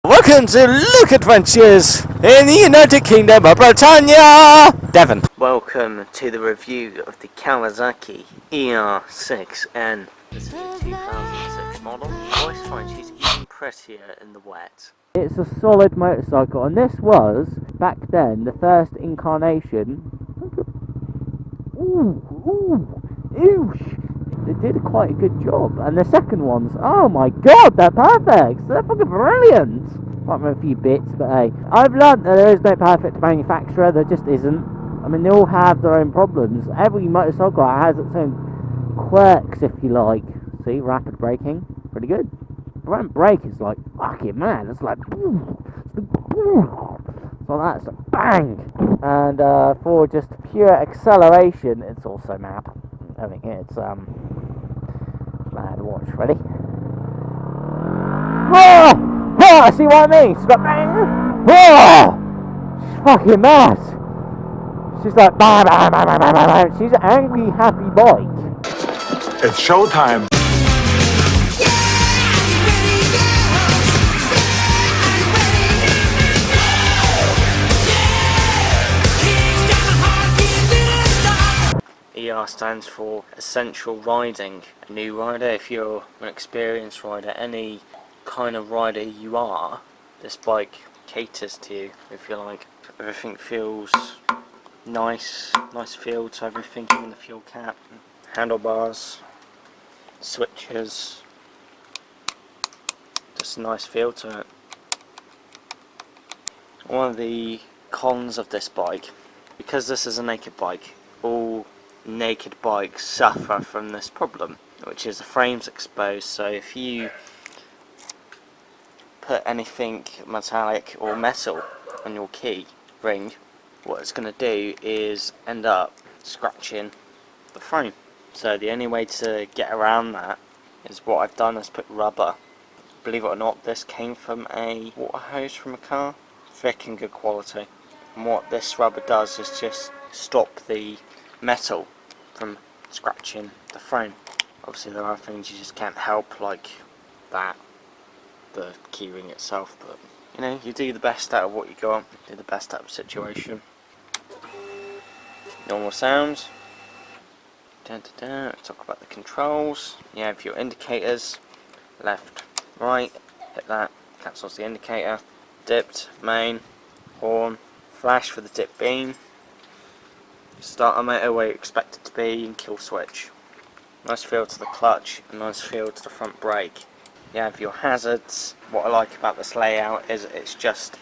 Welcome to Luke Adventures in the United Kingdom of Britannia, Devon. Welcome to the review of the Kawasaki ER6-N. This is a 2006 model. I always find she's even prettier in the wet. It's a solid motorcycle, and this was, back then, the first incarnation. They did quite a good job, and the second ones, oh my god, they're perfect. They're fucking brilliant. Might remember a few bits, but hey, I've learned that there is no perfect manufacturer. There just isn't. I mean, they all have their own problems. Every motorcycle has its own quirks, if you like. See, rapid braking, pretty good. Front brake is like, fucking man, it's like, so that's a bang. And for just pure acceleration, it's also mad. I think it's mad. Watch, ready? Oh, see what I mean? She's got bang. Oh, she's fucking mad. She's like bang, bang, bang, bang, bang, bang. She's an angry, happy bike. It's showtime. ER stands for Essential Riding. A new rider, if you're an experienced rider, any kind of rider you are, this bike caters to you, if you like. Everything feels nice feel to everything, even the fuel cap, handlebars, switches, just a nice feel to it. One of the cons of this bike, because this is a naked bike, all naked bikes suffer from this problem, which is the frame's exposed. So if you put anything metallic or metal on your key ring, what it's going to do is end up scratching the frame. So the only way to get around that is what I've done is put rubber. Believe it or not, this came from a water hose from a car, thick and good quality. And what this rubber does is just stop the metal from scratching the frame. Obviously there are things you just can't help, like that, the keyring itself, but you know, you do the best out of what you got, do the best out of the situation. Normal sounds. Talk about the controls. You have your indicators, left, right, hit that, cancels the indicator, dipped, main, horn, flash for the dip beam, starter motor where you expect it to be, and kill switch. Nice feel to the clutch, and nice feel to the front brake. You have your hazards. What I like about this layout is it's just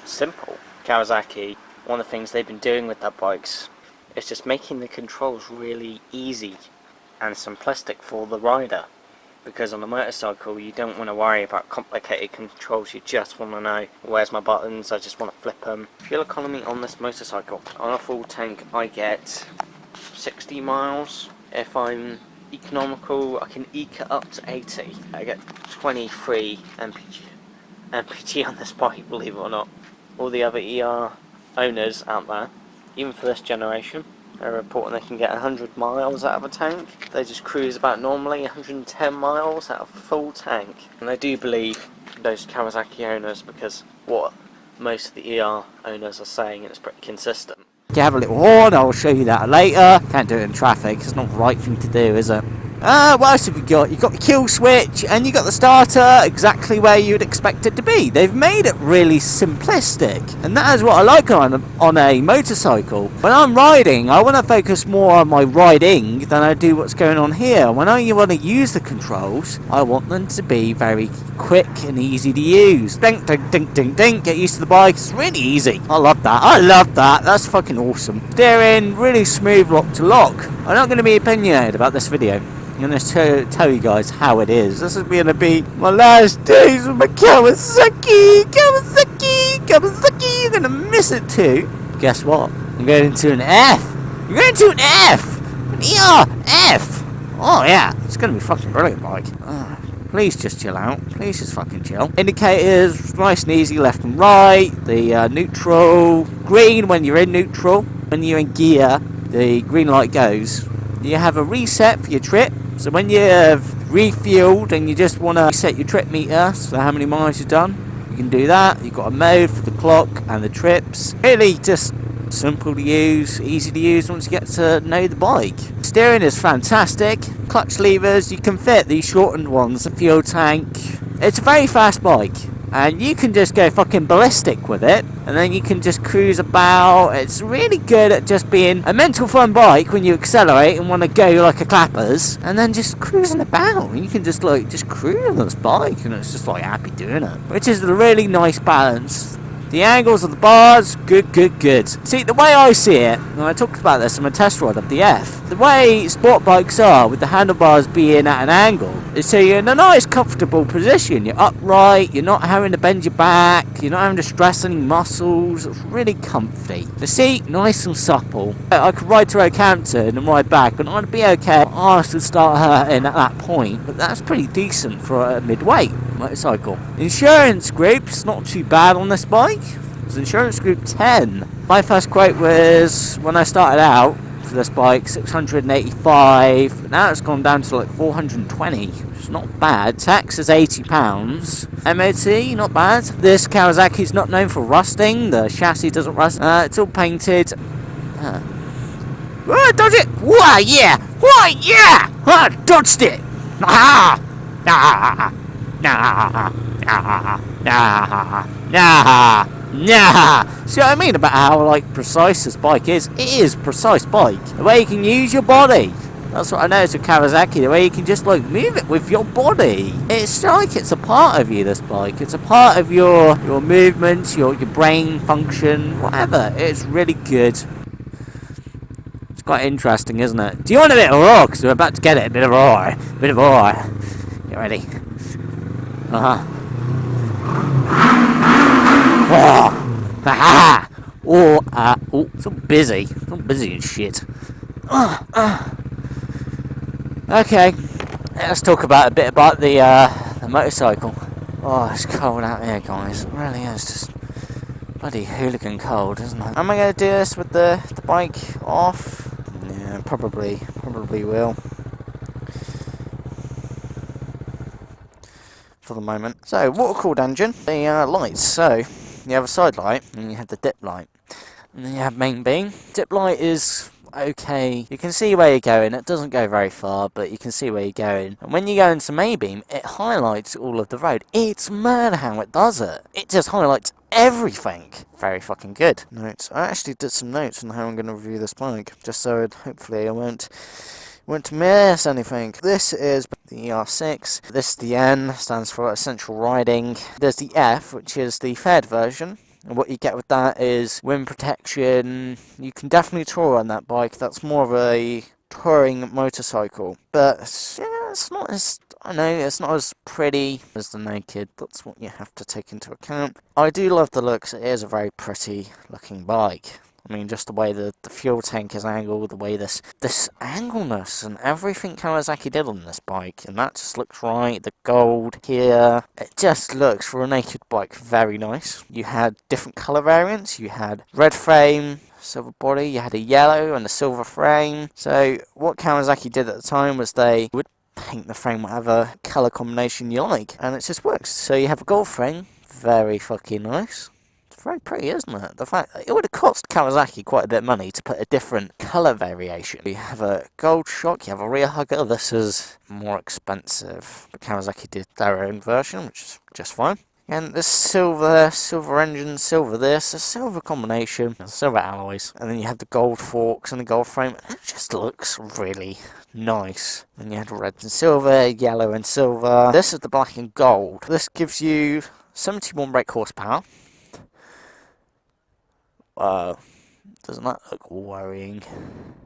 simple. Kawasaki, one of the things they've been doing with their bikes is just making the controls really easy and simplistic for the rider. Because on a motorcycle you don't want to worry about complicated controls, you just want to know, where's my buttons, I just want to flip them. Fuel economy on this motorcycle, on a full tank I get 60 miles. If I'm economical I can eke it up to 80. I get 23 mpg on this bike, believe it or not. All the other ER owners out there, even for this generation, they're reporting they can get 100 miles out of a tank. They just cruise about normally 110 miles out of a full tank. And I do believe those Kawasaki owners, because what most of the ER owners are saying, it's pretty consistent. You have a little horn, I'll show you that later. Can't do it in traffic, it's not the right thing to do, is it? What else have you got? You've got the kill switch and you got the starter exactly where you'd expect it to be. They've made it really simplistic, and that is what I like on a motorcycle. When I'm riding, I want to focus more on my riding than I do what's going on here. When I want to use the controls, I want them to be very quick and easy to use. Dink, dink, dink, dink, dink. Get used to the bike. It's really easy. I love that. I love that. That's fucking awesome. Steering, really smooth lock to lock. I'm not going to be opinionated about this video. I'm going to tell you guys how it is. This is going to be my last days with my Kawasaki. You're going to miss it too. Guess what? I'm going to an F. You're going to an F. An ER-F. Oh yeah, it's going to be fucking brilliant, bike. Please just chill out. Please just fucking chill. Indicators, nice and easy, left and right. The neutral, green when you're in neutral. When you're in gear, the green light goes. You have a reset for your trip. So when you've refueled and you just want to set your trip meter, so how many miles you've done, you can do that. You've got a mode for the clock and the trips. Really just simple to use, easy to use once you get to know the bike. Steering is fantastic. Clutch levers, you can fit these shortened ones, the fuel tank. It's a very fast bike, and you can just go fucking ballistic with it, and then you can just cruise about. It's really good at just being a mental fun bike when you accelerate and want to go like a clappers, and then just cruising about. You can just cruise on this bike, and it's just like happy doing it, which is a really nice balance. The angles of the bars, good. See, the way I see it, and I talked about this on my test ride of the F, the way sport bikes are, with the handlebars being at an angle, is so you're in a nice comfortable position. You're upright, you're not having to bend your back, you're not having to stress any muscles. It's really comfy. The seat, nice and supple. I could ride to Roehampton and ride back, and I'd be okay. My arse would start hurting at that point, but that's pretty decent for a mid-weight motorcycle. Insurance groups, not too bad on this bike. It's insurance group 10. My first quote was, when I started out for this bike, 685, but now it's gone down to like 420, which is not bad. Tax is £80. MOT, not bad. This Kawasaki's not known for rusting. The chassis doesn't rust. It's all painted. Dodge it! Why, yeah! Dodged it! See what I mean about how precise this bike is? It is a precise bike. The way you can use your body. That's what I noticed with Kawasaki, the way you can just move it with your body. It's like it's a part of you, this bike. It's a part of your movements, your brain function, whatever. It's really good. It's quite interesting, isn't it? Do you want a bit of roar? Because we're about to get it. A bit of roar. Get ready. So busy. So busy and shit. Okay, let's talk a bit about the motorcycle. Oh, it's cold out here, guys. It really is just bloody hooligan cold, isn't it? Am I going to do this with the bike off? Yeah, probably will. For the moment. So, water-cooled engine, the lights. So, you have a side light, and you have the dip light. And then you have main beam. Dip light is okay. You can see where you're going. It doesn't go very far, but you can see where you're going. And when you go into main beam, it highlights all of the road. It's mad how it does it. It just highlights everything. Very fucking good. Notes. I actually did some notes on how I'm going to review this bike, just so hopefully I won't miss anything. This is the ER6. This is the N, stands for Essential Riding. There's the F, which is the fared version. And what you get with that is wind protection. You can definitely tour on that bike. That's more of a touring motorcycle. But yeah, it's not as, it's not as pretty as the Naked. That's what you have to take into account. I do love the looks. It is a very pretty looking bike. I mean, just the way the fuel tank is angled, the way this angleness and everything Kawasaki did on this bike, and that just looks right. The gold here, it just looks, for a naked bike, very nice. You had different colour variants. You had red frame, silver body, you had a yellow and a silver frame. So what Kawasaki did at the time was they would paint the frame whatever colour combination you like, and it just works. So you have a gold frame, very fucking nice. Very pretty, isn't it? The fact that it would have cost Kawasaki quite a bit of money to put a different colour variation. You have a gold shock, you have a rear hugger. This is more expensive, but Kawasaki did their own version, which is just fine. And this silver engine, silver this, a silver combination, silver alloys, and then you have the gold forks and the gold frame. It just looks really nice. And you had red and silver, yellow and silver. This is the black and gold. This gives you 71 brake horsepower. Doesn't that look worrying?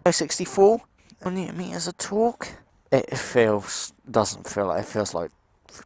64 Newton meters of torque. It doesn't feel like, it feels like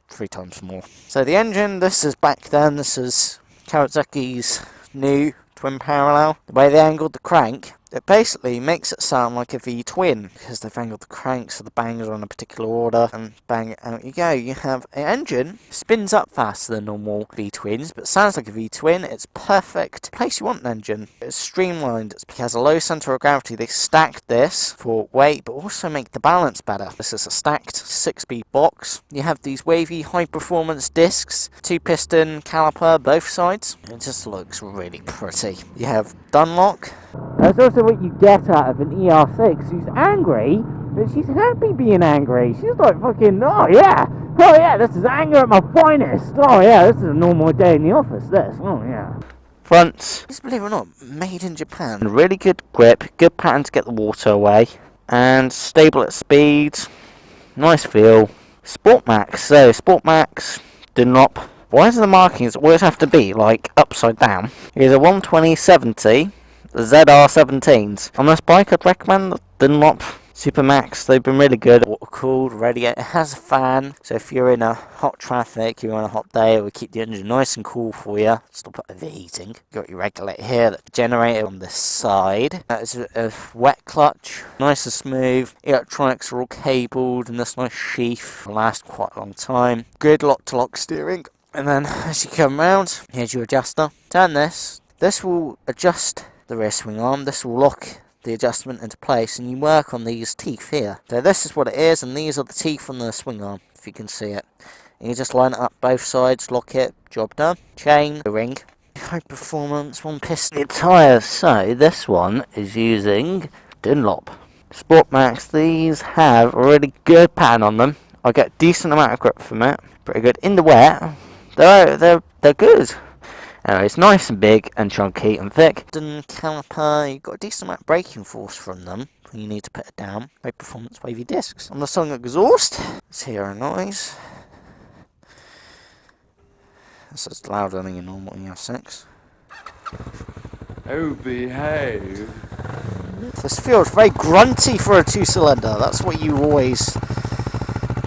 3 times more. So the engine, this is back then, this is Kawasaki's new twin parallel. The way they angled the crank, It basically makes it sound like a V-twin, because they've angled the cranks so the bangs are in a particular order, and bang, out you go. You have an engine, spins up faster than normal V-twins, but sounds like a V-twin. It's perfect place you want an engine. It's streamlined, it has a low centre of gravity. They stacked this for weight, but also make the balance better. This is a stacked 6-speed box. You have these wavy high-performance discs, 2-piston caliper both sides. It just looks really pretty. You have Dunlock. That's also what you get out of an ER6. She's angry, but she's happy being angry. She's like fucking, oh yeah, this is anger at my finest. Oh yeah, this is a normal day in the office, this, oh yeah. Fronts, just believe it or not, made in Japan. Really good grip, good pattern to get the water away, and stable at speed, nice feel. Sport Max, so Sport Max, Dunlop. Why does the markings always have to be like upside down? Here's a 120/70. The ZR17s. On this bike, I'd recommend the Dunlop Super Max. They've been really good. Water cooled, radiator. It has a fan, so if you're in a hot traffic, you're on a hot day, it will keep the engine nice and cool for you. Stop overheating. You've got your regulator here, the generator on this side. That is a wet clutch, nice and smooth. Electronics are all cabled in this nice sheath. Will last quite a long time. Good lock-to-lock steering. And then as you come round, here's your adjuster. Turn this. This will adjust the rear swing arm. This will lock the adjustment into place, and you work on these teeth here. So this is what it is, and these are the teeth on the swing arm, if you can see it. And you just line it up both sides, lock it, job done. Chain, the ring. High performance, 1-piston tyres. So this one is using Dunlop Sport Max. These have a really good pattern on them. I get a decent amount of grip from it. Pretty good in the wet. They're good. Anyway, it's nice and big and chunky and thick. Caliper, you've got a decent amount of braking force from them when you need to put it down. High performance wavy discs. On the song exhaust, let's hear a noise. This is louder than your normal ER6. Oh, behave. This feels very grunty for a 2-cylinder. That's what you always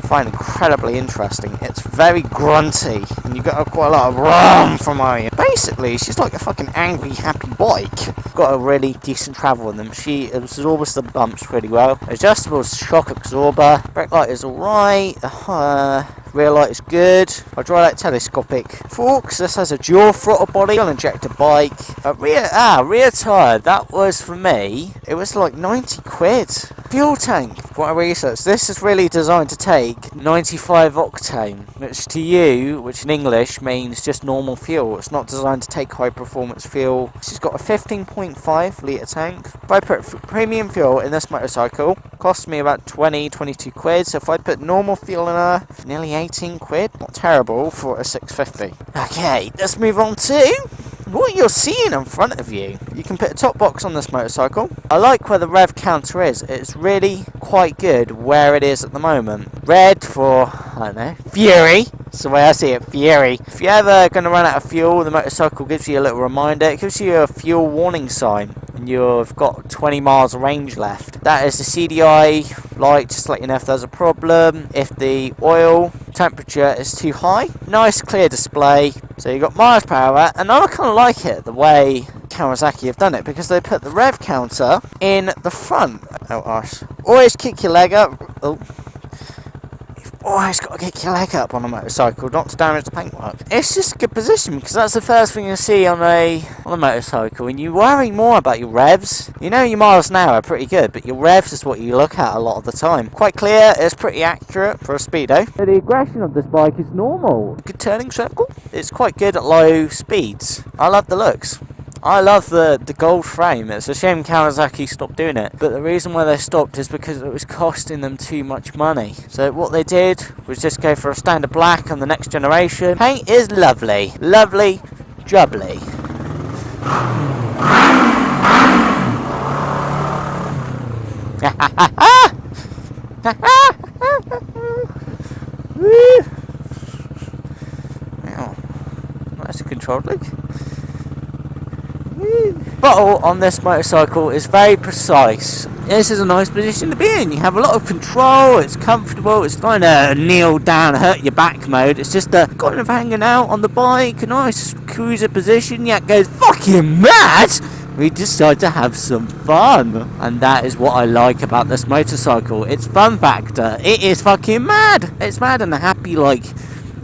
find incredibly interesting. It's very grunty, and you get quite a lot of rum from her. Basically, she's like a fucking angry, happy bike. Got a really decent travel in them. She absorbs the bumps really well. Adjustable shock absorber. Brake light is alright. Rear light is good. Hydraulic telescopic forks. This has a dual throttle body on injector bike. Rear tyre. That was for me. It was like 90 quid. Fuel tank. What I researched. This is really designed to take 95 octane, which to you, which in English means just normal fuel. It's not designed to take high performance fuel. She's got a 15.5 litre tank. If I put premium fuel in this motorcycle, it costs me about 22 quid. So if I put normal fuel in her, nearly 18 quid. Not terrible for a 650. Okay, let's move on to what you're seeing in front of you. You can put a top box on this motorcycle. I like where the rev counter is. It's really quite good where it is at the moment. Red for, I don't know, Fury. That's the way I see it, Fury. If you're ever going to run out of fuel, the motorcycle gives you a little reminder. It gives you a fuel warning sign, and you've got 20 miles of range left. That is the CDI light, just to let you know if there's a problem. If the oil temperature is too high. Nice clear display. So you've got miles per hour, and I kind of like it the way Kawasaki have done it, because they put the rev counter in the front. Oh gosh. Always kick your leg up. Oh. You've always got to kick your leg up on a motorcycle, not to damage the paintwork. It's just a good position, because that's the first thing you see on a motorcycle. And you worry more about your revs. You know your miles an hour are pretty good, but your revs is what you look at a lot of the time. Quite clear, it's pretty accurate for a speedo. The aggression of this bike is normal. Good turning circle. It's quite good at low speeds. I love the looks. I love the gold frame. It's a shame Kawasaki stopped doing it, but the reason why they stopped is because it was costing them too much money. So what they did was just go for a standard black on the next generation. Paint is lovely. Lovely, jubbly. That's a controlled look. Bottle on this motorcycle is very precise. This is a nice position to be in. You have a lot of control, it's comfortable, it's kind of kneel down, hurt your back mode. It's just kind of hanging out on the bike, a nice cruiser position. Yeah, it goes fucking mad. We decide to have some fun. And that is what I like about this motorcycle. Its fun factor. It is fucking mad. It's mad in a happy way.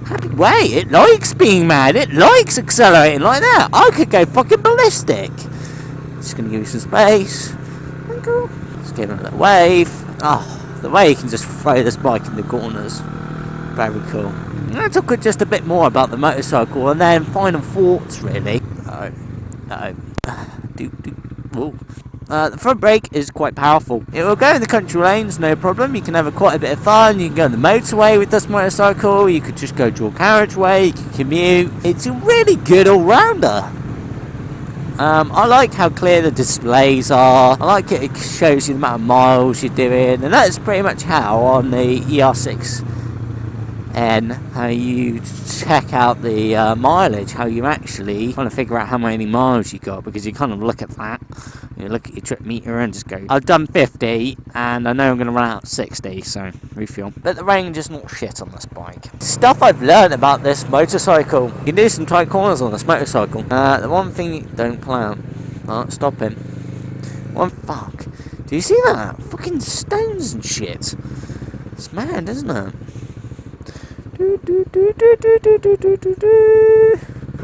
It likes being mad. It likes accelerating like that. I could go fucking ballistic. Just gonna give you some space. Cool. Just give it a little wave. Oh, the way you can just throw this bike in the corners. Very cool. I'll talk just a bit more about the motorcycle and then final thoughts, really. No. The front brake is quite powerful. It will go in the country lanes, no problem. You can have quite a bit of fun. You can go on the motorway with this motorcycle. You could just go dual carriageway. You can commute. It's a really good all-rounder. I like how clear the displays are. I like it shows you the amount of miles you're doing, and that's pretty much how on the ER6-N, how you check out the mileage, how you actually kind of figure out how many miles you got, because you kind of look at that, you look at your trip meter and just go, I've done 50 and I know I'm going to run out 60, so refuel. But the range is not shit on this bike. Stuff I've learned about this motorcycle: you can do some tight corners on this motorcycle. The one thing, don't plow. Oh, stop him. Fuck. Do you see that? Fucking stones and shit. It's mad, isn't it?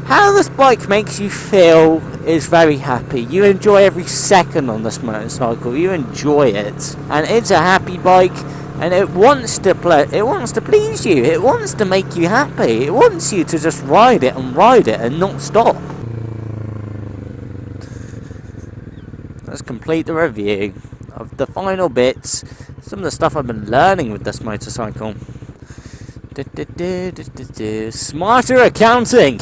How this bike makes you feel is very happy. You enjoy every second on this motorcycle. You enjoy it, and it's a happy bike. And it wants to please you. It wants to make you happy. It wants you to just ride it and not stop. Let's complete the review of the final bits. Some of the stuff I've been learning with this motorcycle. Smarter accounting.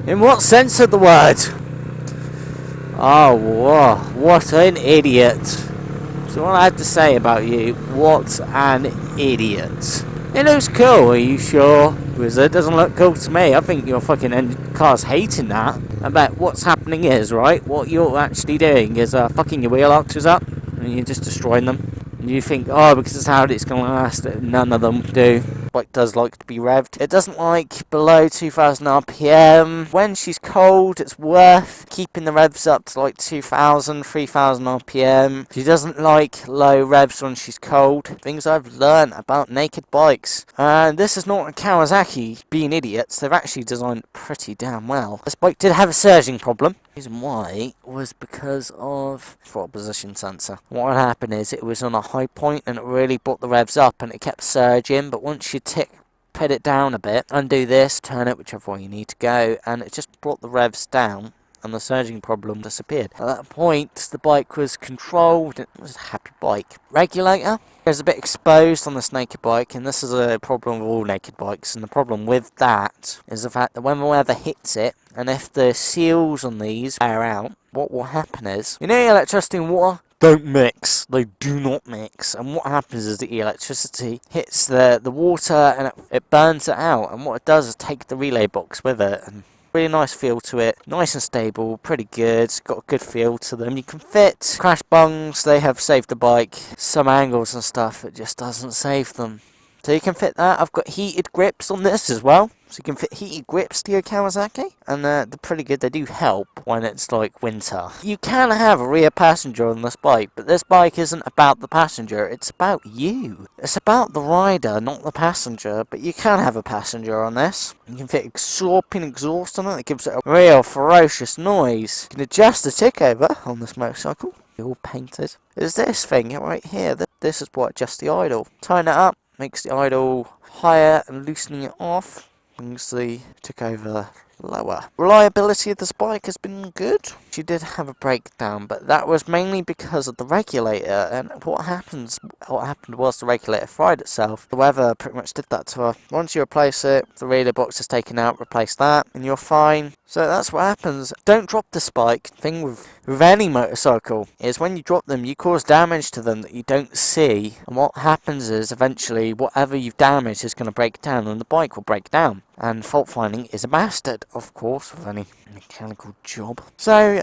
In what sense of the word? Oh, whoa, what an idiot. So what I had to say about you, what an idiot. It looks cool, are you sure? Because it doesn't look cool to me. I think your fucking car's hating that. I bet what's happening is, right, what you're actually doing is fucking your wheel arches up, and you're just destroying them. And you think, oh, because it's how it's going to last, none of them do. Bike does like to be revved. It doesn't like below 2,000 RPM. When she's cold, it's worth keeping the revs up to like 2,000, 3,000 RPM. She doesn't like low revs when she's cold. Things I've learned about naked bikes. And this is not a Kawasaki being idiots. They've actually designed it pretty damn well. This bike did have a surging problem. The reason why was because of throttle position sensor. What happened is it was on a high point and it really brought the revs up and it kept surging, but once you put it down a bit, undo this, turn it whichever way you need to go, and it just brought the revs down and the surging problem disappeared. At that point the bike was controlled, it was a happy bike. Regulator is a bit exposed on this naked bike, and this is a problem with all naked bikes, and the problem with that is the fact that when the weather hits it, and if the seals on these wear out, what will happen is, you know, electricity and water don't mix. They do not mix. And what happens is the electricity hits the water and it burns it out. And what it does is take the relay box with it. And really nice feel to it. Nice and stable. Pretty good. Got a good feel to them. You can fit crash bungs. They have saved the bike. Some angles and stuff. It just doesn't save them. So you can fit that. I've got heated grips on this as well. So you can fit heated grips to your Kawasaki. And they're pretty good. They do help when it's like winter. You can have a rear passenger on this bike. But this bike isn't about the passenger. It's about you. It's about the rider, not the passenger. But you can have a passenger on this. You can fit absorbing exhaust on it. It gives it a real ferocious noise. You can adjust the tick over on this motorcycle. All painted. There's this thing right here. This is what adjusts the idle. Turn it up. Makes the idle higher, and loosening it off brings the tick over lower. Reliability of this bike has been good. She did have a breakdown, but that was mainly because of the regulator, and what happened was the regulator fried itself. The weather pretty much did that to her. Once you replace it, the relay box is taken out, replace that, and you're fine. So that's what happens. Don't drop this bike. The thing with any motorcycle is when you drop them, you cause damage to them that you don't see, and what happens is eventually whatever you've damaged is going to break down, and the bike will break down. And fault finding is a bastard, of course, with any mechanical job. So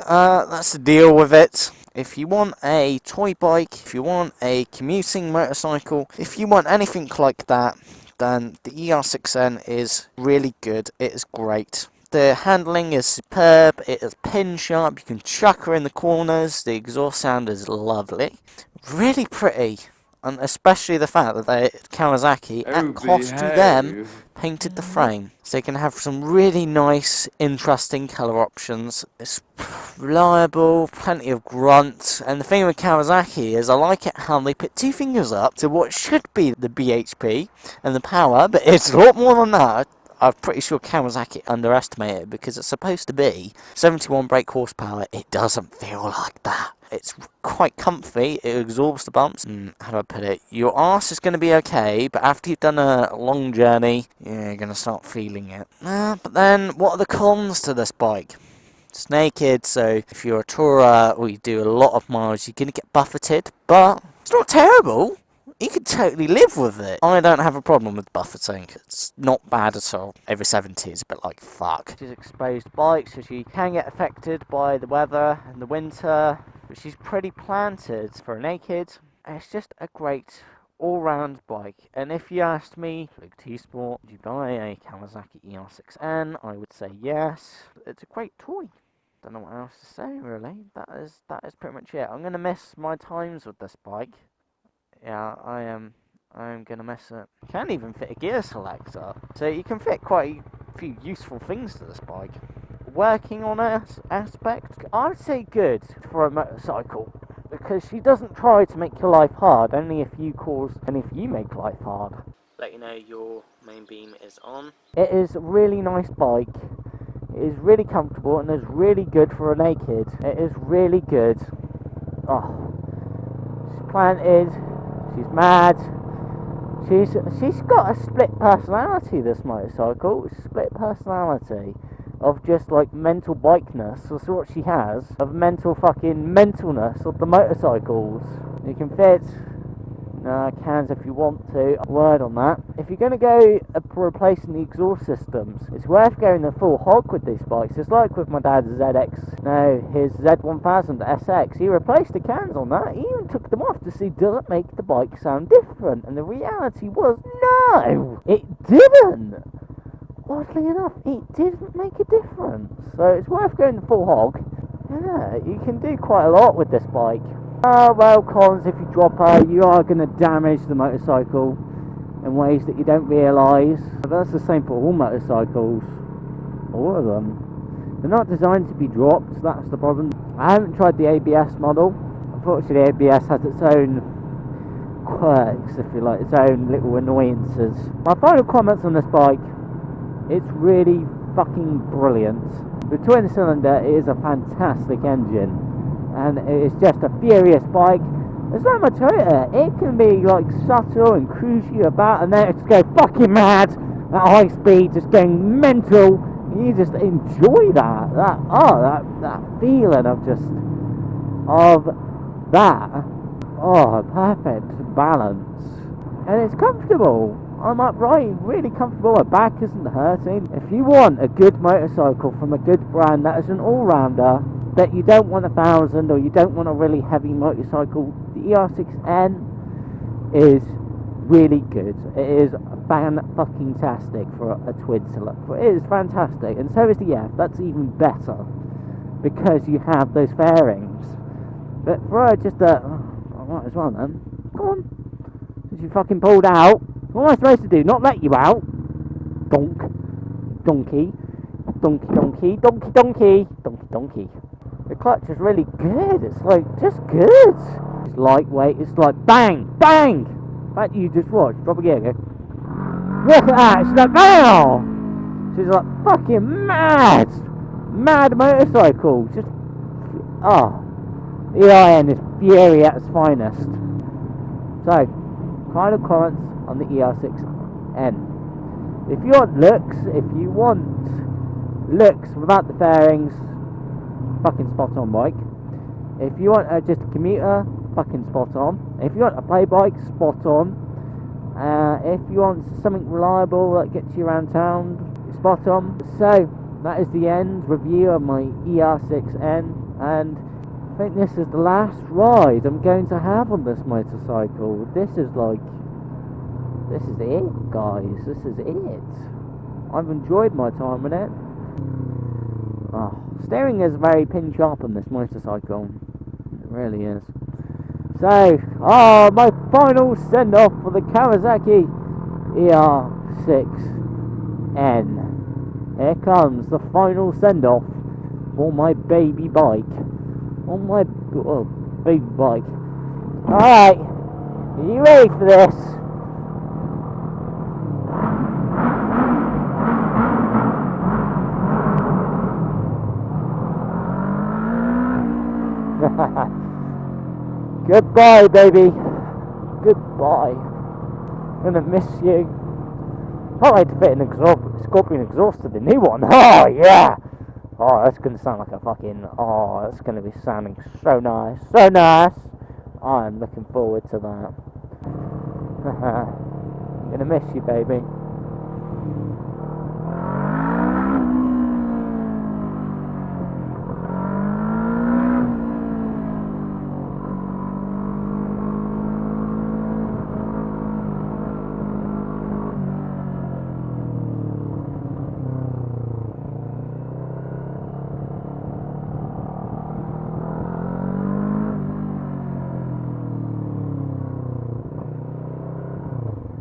that's the deal with it. If you want a toy bike, if you want a commuting motorcycle, if you want anything like that, then the ER6-N is really good. It is great. The handling is superb, it is pin sharp, you can chuck her in the corners, the exhaust sound is lovely. Really pretty, and especially the fact that Kawasaki, at cost to them, painted the frame. So you can have some really nice, interesting colour options. It's reliable, plenty of grunt, and the thing with Kawasaki is I like it how they put two fingers up to what should be the BHP and the power, but it's a lot more than that. I'm pretty sure Kawasaki underestimated it because it's supposed to be 71 brake horsepower. It doesn't feel like that. It's quite comfy, it absorbs the bumps. How do I put it? Your arse is going to be okay, but after you've done a long journey, you're going to start feeling it. But then, what are the cons to this bike? It's naked, so if you're a tourer or you do a lot of miles, you're going to get buffeted, but it's not terrible. You can totally live with it. I don't have a problem with buffeting. It's not bad at all. Over 70 is a bit like fuck. She's exposed bike, so she can get affected by the weather in the winter, but she's pretty planted for a naked. It's just a great all-round bike. And if you asked me, Big T Sport, would you buy a Kawasaki ER6-N? I would say yes. It's a great toy. Don't know what else to say really. That is pretty much it. I'm gonna miss my times with this bike. Yeah, I'm gonna miss it. You can't even fit a gear selector, so you can fit quite a few useful things to this bike. Working on an aspect, I'd say good for a motorcycle, because she doesn't try to make your life hard, only if you make life hard. Let you know your main beam is on. It is a really nice bike. It is really comfortable and is really good for a naked. It is really good. Oh, she's planted. She's mad. She's got a split personality, this motorcycle. Split personality of just like mental bikeness. That's what she has. Of mental fucking mentalness of the motorcycles. You can fit cans if you want to. Word on that. If you're going to go replacing the exhaust systems, it's worth going the full hog with these bikes. It's like with my dad's his Z1000 SX. He replaced the cans on that. He even took them off to see does it make the bike sound different. And the reality was no, it didn't. Oddly enough, it didn't make a difference. So it's worth going the full hog. Yeah, you can do quite a lot with this bike. Well, cons, if you drop her, you are going to damage the motorcycle in ways that you don't realise. That's the same for all motorcycles. All of them. They're not designed to be dropped, that's the problem. I haven't tried the ABS model. Unfortunately, ABS has its own quirks, if you like, its own little annoyances. My final comments on this bike, it's really fucking brilliant. The twin cylinder is a fantastic engine. And it's just a furious bike. It's like my Toyota. It can be like subtle and cruise you about, and then it's go fucking mad at high speed, just going mental. And you just enjoy that. That feeling of perfect balance. And it's comfortable. I'm upright, really comfortable. My back isn't hurting. If you want a good motorcycle from a good brand that is an all-rounder, that you don't want 1,000 or you don't want a really heavy motorcycle, the ER6-N is really good. It is fan-fucking-tastic for a twin cylinder. It is fantastic, and so is the F. That's even better because you have those fairings. But for just I might as well then. Come on, since you fucking pulled out. What am I supposed to do? Not let you out? Donkey. The clutch is really good. It's like just good. It's lightweight. It's like bang, bang. In fact, you just watch. Drop a gear. Go. Look at that. She's like bam. She's like fucking mad motorcycle. Just the EIN is fury at its finest. So, final comments on the ER6-N. If you want looks without the fairings, fucking spot on bike. If you want just a commuter, fucking spot on. If you want a play bike, spot on. If you want something reliable that gets you around town, spot on. So that is the end review of my ER6-N, and I think this is the last ride I'm going to have on this motorcycle. This is it, guys. This is it. I've enjoyed my time with it. Oh, steering is very pin sharp on this motorcycle. It really is. So, my final send off for the Kawasaki ER6-N. Here comes the final send off for my baby bike. On my baby bike. Alright, are you ready for this? Goodbye, baby. Goodbye. Gonna miss you. I like to fit an Scorpion exhaust to the new one. Oh yeah. Oh, that's gonna sound like a fucking. Oh, that's gonna be sounding so nice, so nice. I'm looking forward to that. I'm gonna miss you, baby.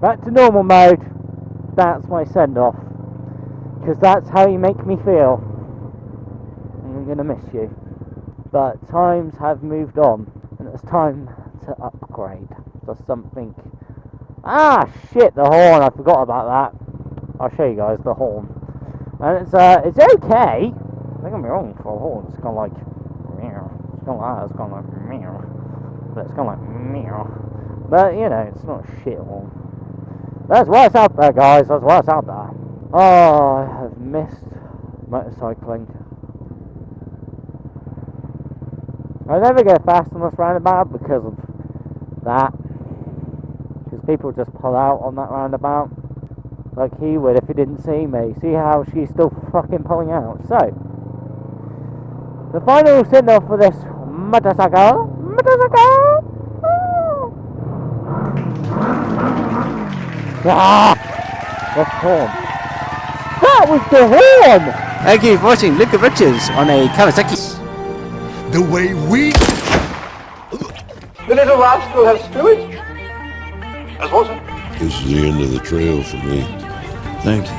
Back to normal mode. That's my send off. Because that's how you make me feel. And I'm gonna miss you. But times have moved on. And it's time to upgrade to something. Ah shit, the horn, I forgot about that. I'll show you guys the horn. And it's okay. Don't get me wrong, for a horn it's kinda like meow. It's kinda like that, it's kinda like meow. But it's kinda like meow. But you know, it's not a shit horn. That's what's out there, guys. That's what's out there. Oh, I have missed motorcycling. I never go fast on this roundabout because of that. Because people just pull out on that roundabout. Like he would if he didn't see me. See how she's still fucking pulling out. So, the final send-off for this motorcycle. Ah! The horn. That was the horn! Thank you for watching Luke Richards on a Kawasaki. The way we... The little rascal has fluid. As was it? This is the end of the trail for me. Thank you.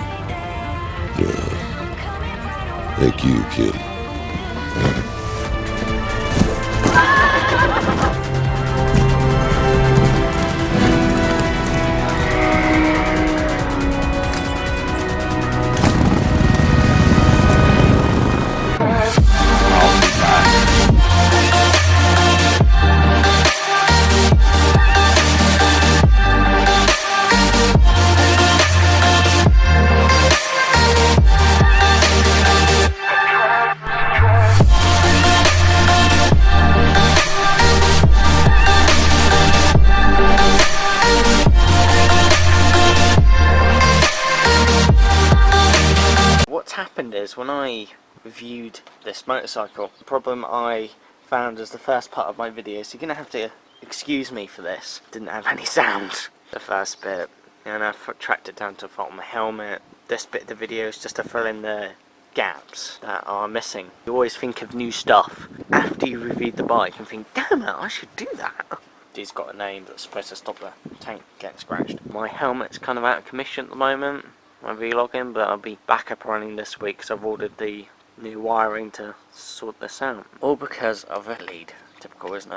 Yeah. Thank you, kid. Is when I reviewed this motorcycle, the problem I found as the first part of my video, so you're gonna have to excuse me for this. Didn't have any sound the first bit, and I've tracked it down to the fault of my helmet. This bit of the video is just to fill in the gaps that are missing. You always think of new stuff after you reviewed the bike and think, damn it, I should do that. He's got a name that's supposed to stop the tank getting scratched. My helmet's kind of out of commission at the moment. My vlogging, but I'll be back up running this week because I've ordered the new wiring to sort this out. All because of a lead. Typical, isn't it?